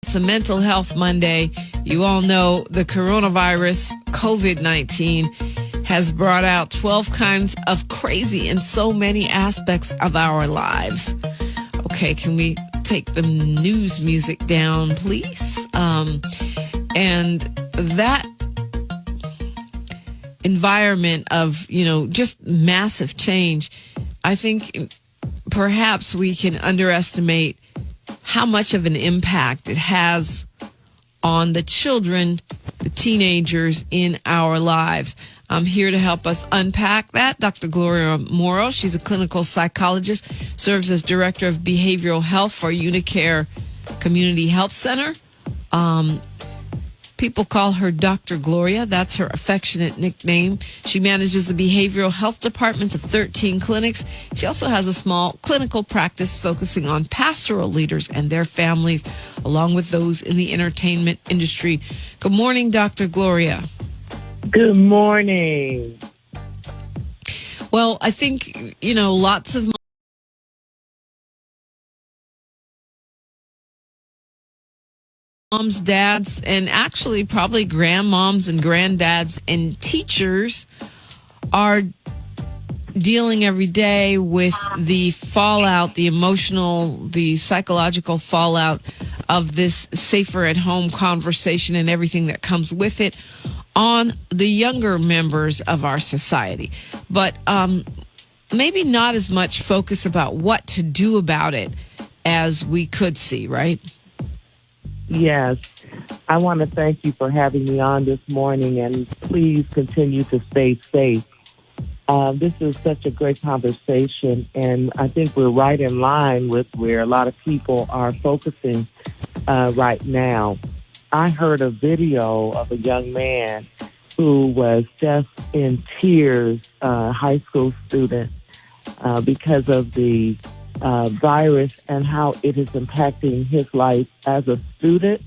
It's a Mental Health Monday. You all know the coronavirus, COVID-19, has brought out 12 kinds of crazy in so many aspects of our lives. Okay, can we take the news music down, please? And that environment of, just massive change, I think perhaps we can underestimate how much of an impact it has on the children, the teenagers in our lives. I'm here to help us unpack that. Dr. Gloria Morrow, she's a clinical psychologist, serves as director of behavioral health for Unicare Community Health Center. People call her Dr. Gloria. That's her affectionate nickname. She manages the behavioral health departments of 13 clinics. She also has a small clinical practice focusing on pastoral leaders and their families, along with those in the entertainment industry. Good morning, Dr. Gloria. Good morning. Well, I think, lots of moms, dads, and actually probably grandmoms and granddads and teachers are dealing every day with the fallout, the emotional, the psychological fallout of this safer at home conversation and everything that comes with it on the younger members of our society. But maybe not as much focus about what to do about it as we could see, right? Yes. I want to thank you for having me on this morning, and please continue to stay safe. This is such a great conversation, and I think we're right in line with where a lot of people are focusing right now. I heard a video of a young man who was just in tears, a high school student, because of the virus and how it is impacting his life as a student,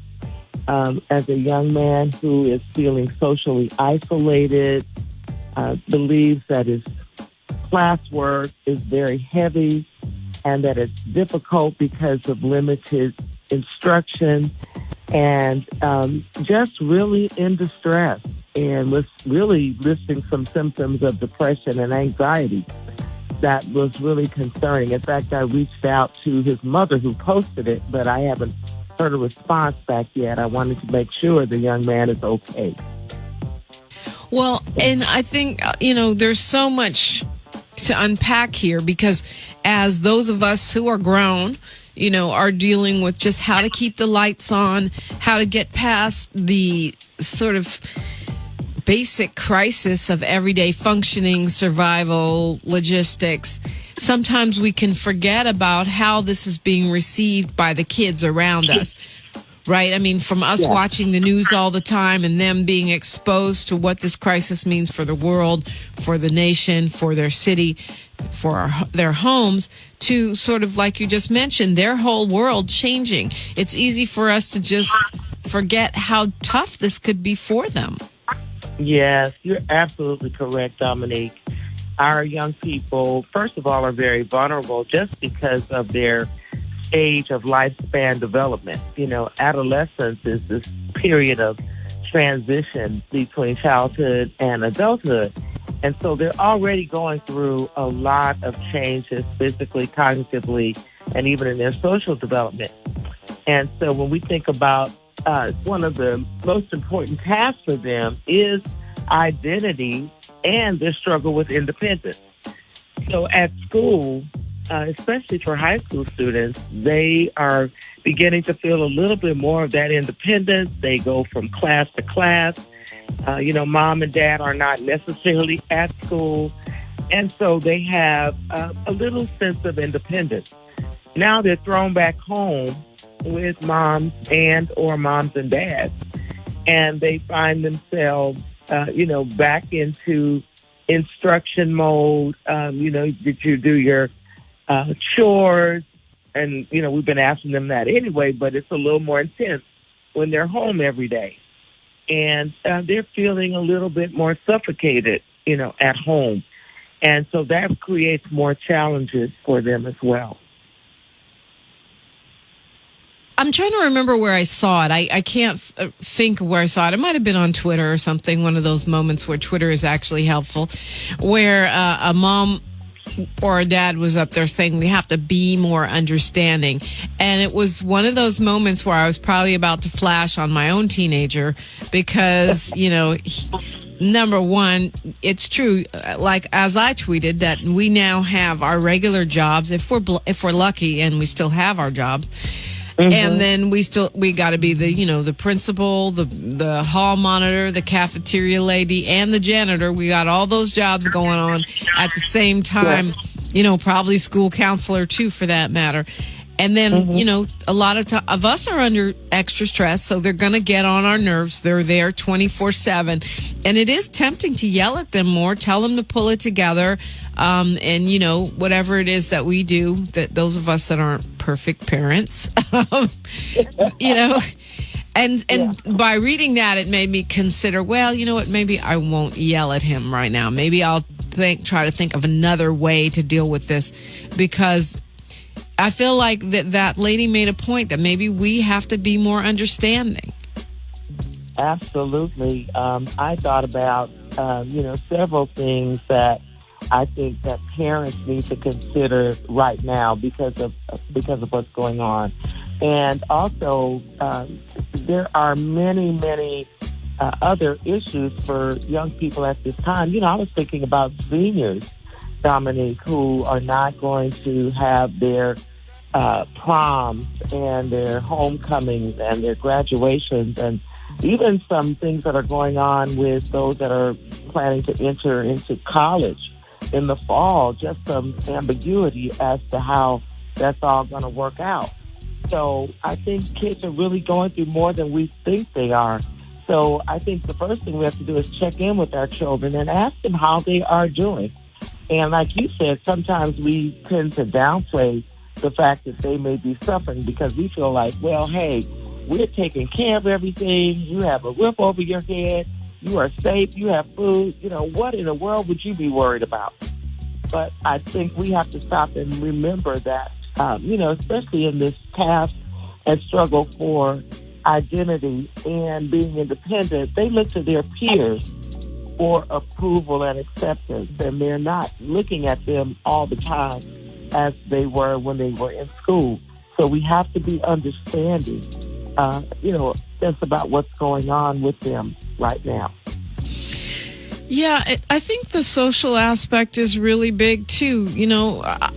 as a young man who is feeling socially isolated, believes that his classwork is very heavy and that it's difficult because of limited instruction, and just really in distress and was really listing some symptoms of depression and anxiety. That was really concerning. In fact, I reached out to his mother who posted it, but I haven't heard a response back yet. I wanted to make sure the young man is okay. Well, and I think, there's so much to unpack here because as those of us who are grown, are dealing with just how to keep the lights on, how to get past the sort of basic crisis of everyday functioning, survival, logistics. Sometimes we can forget about how this is being received by the kids around us, right? I mean, from us watching the news all the time and them being exposed to what this crisis means for the world, for the nation, for their city, for their homes, to sort of, like you just mentioned, their whole world changing. It's easy for us to just forget how tough this could be for them. Yes, you're absolutely correct, Dominique. Our young people, first of all, are very vulnerable just because of their stage of lifespan development. Adolescence is this period of transition between childhood and adulthood. And so they're already going through a lot of changes physically, cognitively, and even in their social development. And so when we think about one of the most important tasks for them is identity and their struggle with independence. So at school, especially for high school students, they are beginning to feel a little bit more of that independence. They go from class to class. Mom and dad are not necessarily at school. And so they have a little sense of independence. Now they're thrown back home with moms or moms and dads. And they find themselves, back into instruction mode. Did you do your chores? And, we've been asking them that anyway, but it's a little more intense when they're home every day. And they're feeling a little bit more suffocated, at home. And so that creates more challenges for them as well. I'm trying to remember where I saw it. I can't think where I saw it. It might have been on Twitter or something, one of those moments where Twitter is actually helpful, where a mom or a dad was up there saying we have to be more understanding. And it was one of those moments where I was probably about to flash on my own teenager because, number one, it's true. Like as I tweeted that we now have our regular jobs if we're lucky and we still have our jobs. Mm-hmm. And then we got to be the principal, the hall monitor, the cafeteria lady, and the janitor. We got all those jobs going on at the same time. Yeah. Probably school counselor too, for that matter. And then, a lot of us are under extra stress, so they're going to get on our nerves. They're there 24/7. And it is tempting to yell at them more, tell them to pull it together. And, whatever it is that we do, that those of us that aren't perfect parents, and by reading that, it made me consider, well, you know what, maybe I won't yell at him right now. Maybe I'll try to think of another way to deal with this, because I feel like that lady made a point that maybe we have to be more understanding. Absolutely. I thought about, several things that I think that parents need to consider right now because of what's going on. And also, there are many, many other issues for young people at this time. I was thinking about seniors, Dominique, who are not going to have their proms and their homecomings and their graduations, and even some things that are going on with those that are planning to enter into college in the fall, just some ambiguity as to how that's all going to work out. So I think kids are really going through more than we think they are. So I think the first thing we have to do is check in with our children and ask them how they are doing. And like you said, sometimes we tend to downplay the fact that they may be suffering because we feel like, well, hey, we're taking care of everything. You have a roof over your head. You are safe. You have food. What in the world would you be worried about? But I think we have to stop and remember that, especially in this task and struggle for identity and being independent, they look to their peers for approval and acceptance, and they're not looking at them all the time as they were when they were in school. So we have to be understanding, just about what's going on with them right now. Yeah, I think the social aspect is really big, too.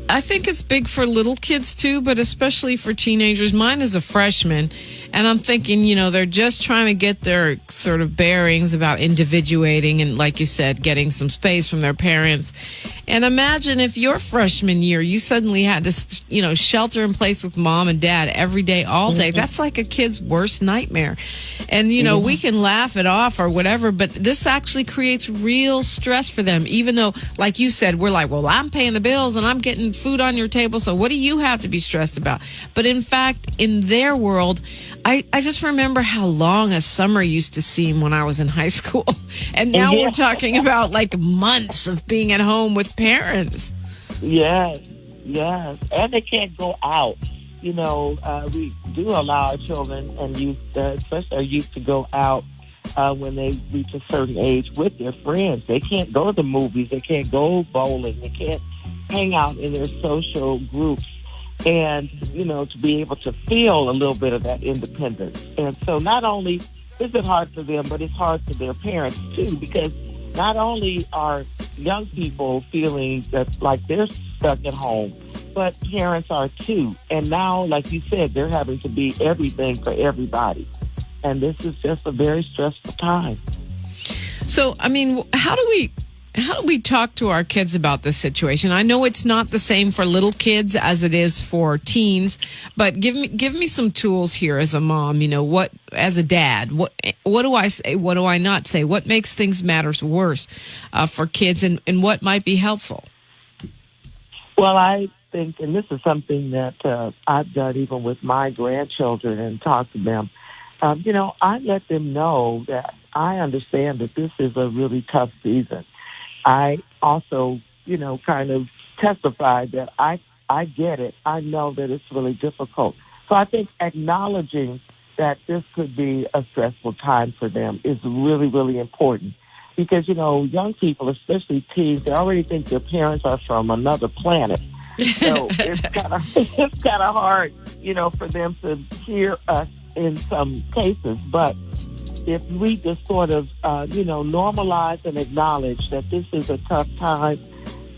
I think it's big for little kids, too, but especially for teenagers. Mine is a freshman, and I'm thinking, they're just trying to get their sort of bearings about individuating and, like you said, getting some space from their parents. And imagine if your freshman year, you suddenly had this, shelter in place with mom and dad every day, all day. Mm-hmm. That's like a kid's worst nightmare. And, we can laugh it off or whatever, but this actually creates real stress for them, even though, like you said, we're like, well, I'm paying the bills and I'm getting food on your table, so what do you have to be stressed about? But in fact, in their world, I just remember how long a summer used to seem when I was in high school. And now we're talking about like months of being at home with parents. Yes. And they can't go out. We do allow our children and youth, especially our youth, to go out when they reach a certain age with their friends. They can't go to the movies. They can't go bowling. They can't hang out in their social groups. And, to be able to feel a little bit of that independence. And so not only is it hard for them, but it's hard for their parents, too, because not only are young people feeling that like they're stuck at home, but parents are, too. And now, like you said, they're having to be everything for everybody. And this is just a very stressful time. So, how do we talk to our kids about this situation? I know it's not the same for little kids as it is for teens, but give me some tools here as a mom. What as a dad, what do I say? What do I not say? What makes things matters worse for kids, and what might be helpful? Well, I think, and this is something that I've done even with my grandchildren and talked to them. I let them know that I understand that this is a really tough season. I also, kind of testified that I get it. I know that it's really difficult. So I think acknowledging that this could be a stressful time for them is really, really important. Because, young people, especially teens, they already think their parents are from another planet. So it's kind of hard, for them to hear us in some cases. But if we just sort of, normalize and acknowledge that this is a tough time,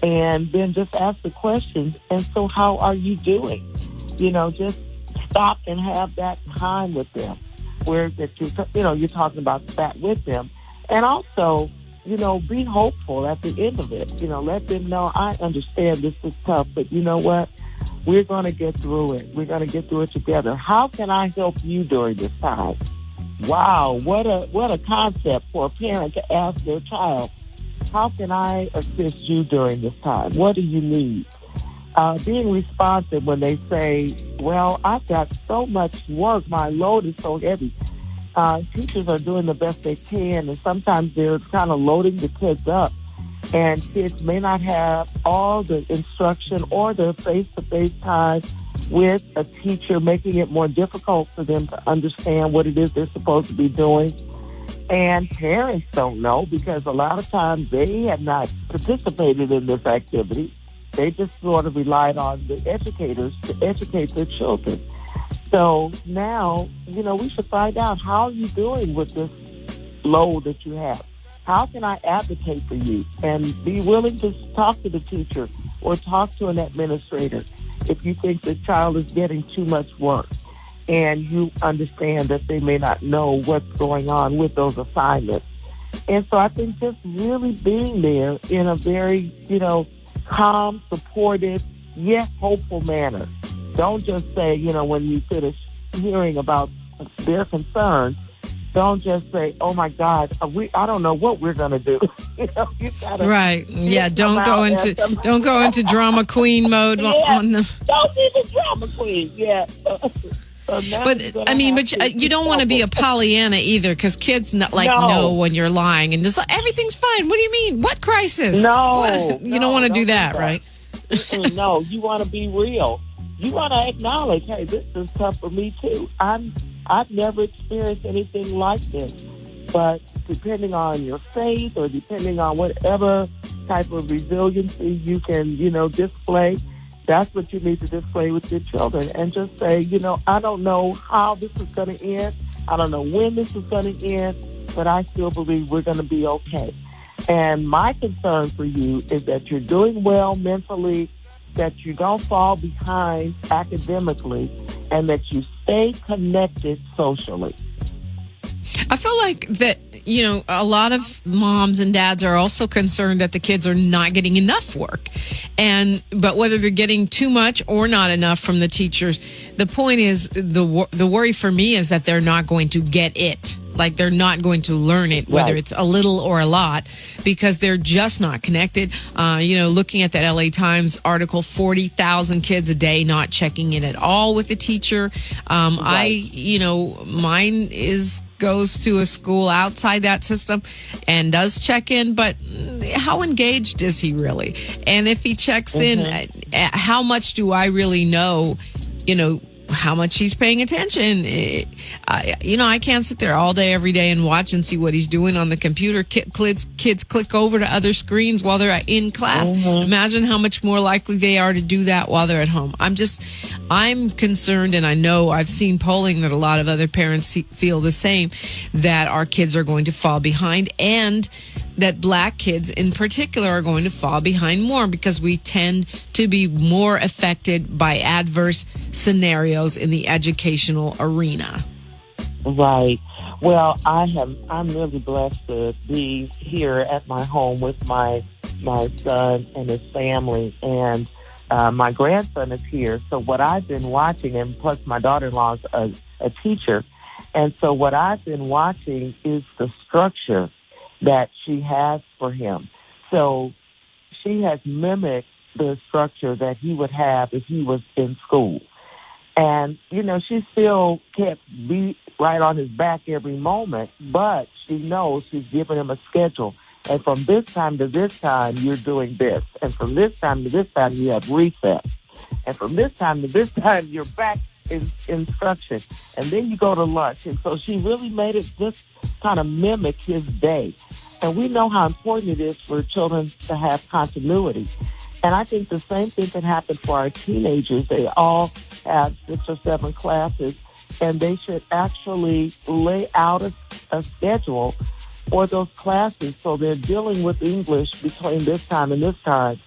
and then just ask the questions, and so how are you doing? Just stop and have that time with them, where that you're talking about that with them, and also, be hopeful at the end of it. Let them know, I understand this is tough, but you know what? We're going to get through it. We're going to get through it together. How can I help you during this time? Wow, what a concept for a parent to ask their child. How can I assist you during this time? What do you need? Being responsive when they say, well, I've got so much work, my load is so heavy. Teachers are doing the best they can, and sometimes they're kind of loading the kids up, and kids may not have all the instruction or the face-to-face time with a teacher, making it more difficult for them to understand what it is they're supposed to be doing. And parents don't know, because a lot of times they have not participated in this activity. They just sort of relied on the educators to educate their children. So now, we should find out, how are you doing with this load that you have? How can I advocate for you? And be willing to talk to the teacher or talk to an administrator if you think the child is getting too much work and you understand that they may not know what's going on with those assignments. And so I think just really being there in a very, calm, supportive, yet hopeful manner. Don't just say, when you finish hearing about their concerns, don't just say, oh my God, I don't know what we're going to do. You gotta, right. Yeah. Don't go into drama queen mode on them. Don't be the drama queen. Yeah. But you don't want to be a Pollyanna either, because kids know when you're lying and just everything's fine. What do you mean? What crisis? No. You don't want to do that, right? No, you want to be real. You want to acknowledge, hey, this is tough for me too. I've never experienced anything like this. But depending on your faith, or depending on whatever type of resiliency you can, display, that's what you need to display with your children. And just say, I don't know how this is going to end. I don't know when this is going to end, but I still believe we're going to be okay. And my concern for you is that you're doing well mentally, that you don't fall behind academically, and that you stay connected socially. I feel like that, a lot of moms and dads are also concerned that the kids are not getting enough work. But whether they're getting too much or not enough from the teachers, the point is, the worry for me is that they're not going to get it. Like, they're not going to learn it, whether it's a little or a lot, because they're just not connected. Looking at that LA Times article, 40,000 kids a day not checking in at all with the teacher. Mine goes to a school outside that system and does check in, but how engaged is he really? And if he checks in, how much do I really know, how much he's paying attention? I can't sit there all day, every day and watch and see what he's doing on the computer. Kids click over to other screens while they're in class. Imagine how much more likely they are to do that while they're at home. I'm concerned, and I know I've seen polling that a lot of other parents feel the same, that our kids are going to fall behind, and that Black kids in particular are going to fall behind more, because we tend to be more affected by adverse scenarios in the educational arena. Right. Well, I'm really blessed to be here at my home with my son and his family, and my grandson is here. So what I've been watching, and plus my daughter-in-law is a teacher, and so what I've been watching is the structure that she has for him. So she has mimicked the structure that he would have if he was in school. And, she still can't be right on his back every moment, but she knows she's giving him a schedule. And from this time to this time, you're doing this. And from this time to this time, you have recess. And from this time to this time, you're back instruction, and then you go to lunch. And so she really made it just kind of mimic his day. And we know how important it is for children to have continuity. And I think the same thing can happen for our teenagers. They all have 6 or 7 classes, and they should actually lay out a schedule for those classes so they're dealing with English between this time and this time.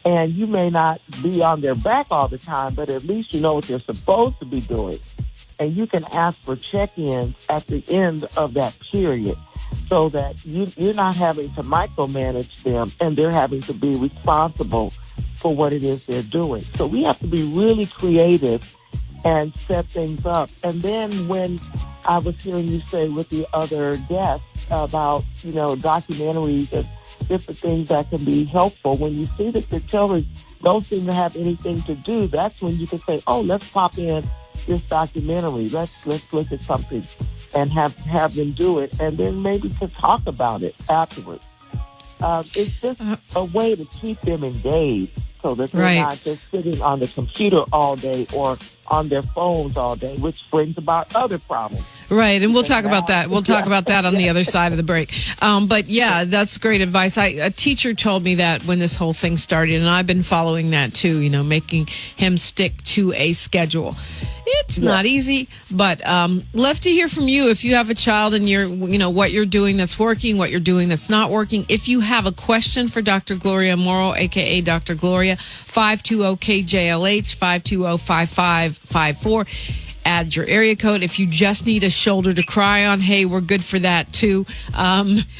And you may not be on their back all the time, but at least you know what they're supposed to be doing. And you can ask for check-ins at the end of that period so that you're not having to micromanage them and they're having to be responsible for what it is they're doing. So we have to be really creative and set things up. And then when I was hearing you say with the other guests about, documentaries and different things that can be helpful, when you see that the children don't seem to have anything to do, that's when you can say, oh, let's pop in this documentary. Let's look at something and have them do it, and then maybe to talk about it afterwards. It's just a way to keep them engaged so that they're not just sitting on the computer all day or on their phones all day, which brings about other problems. Right, and we'll talk about that. We'll talk about that on the other side of the break. But yeah, that's great advice. A teacher told me that when this whole thing started, and I've been following that too, making him stick to a schedule. It's not easy, but love to hear from you if you have a child and you're, what you're doing that's working, what you're doing that's not working. If you have a question for Dr. Gloria Morrow, a.k.a. Dr. Gloria, 520-KJLH, 520-5554. Add your area code. If you just need a shoulder to cry on, hey, we're good for that too.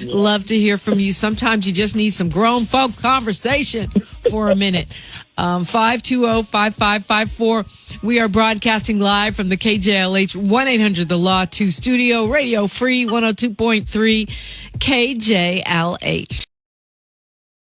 Love to hear from you. Sometimes you just need some grown folk conversation for a minute. 520-5554. We are broadcasting live from the KJLH 1-800 The Law 2 studio, radio free 102.3 KJLH.